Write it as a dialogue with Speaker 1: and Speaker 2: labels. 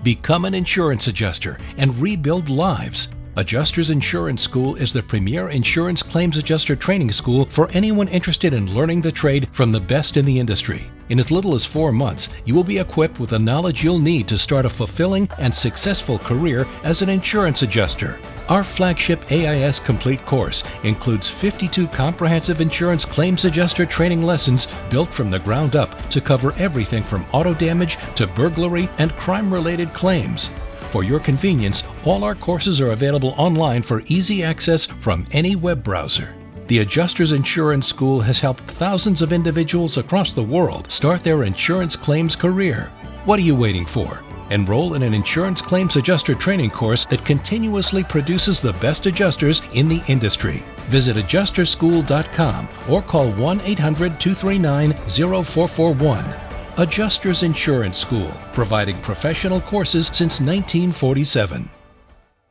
Speaker 1: Become an insurance adjuster and rebuild lives. Adjusters Insurance School is the premier insurance claims adjuster training school for anyone interested in learning the trade from the best in the industry. In as little as 4 months, you will be equipped with the knowledge you'll need to start a fulfilling and successful career as an insurance adjuster. Our flagship AIS Complete Course includes 52 comprehensive insurance claims adjuster training lessons built from the ground up to cover everything from auto damage to burglary and crime-related claims. For your convenience, all our courses are available online for easy access from any web browser. The Adjusters Insurance School has helped thousands of individuals across the world start their insurance claims career. What are you waiting for? Enroll in an insurance claims adjuster training course that continuously produces the best adjusters in the industry. Visit adjusterschool.com or call 1-800-239-0441. Adjusters Insurance School, providing professional courses since 1947.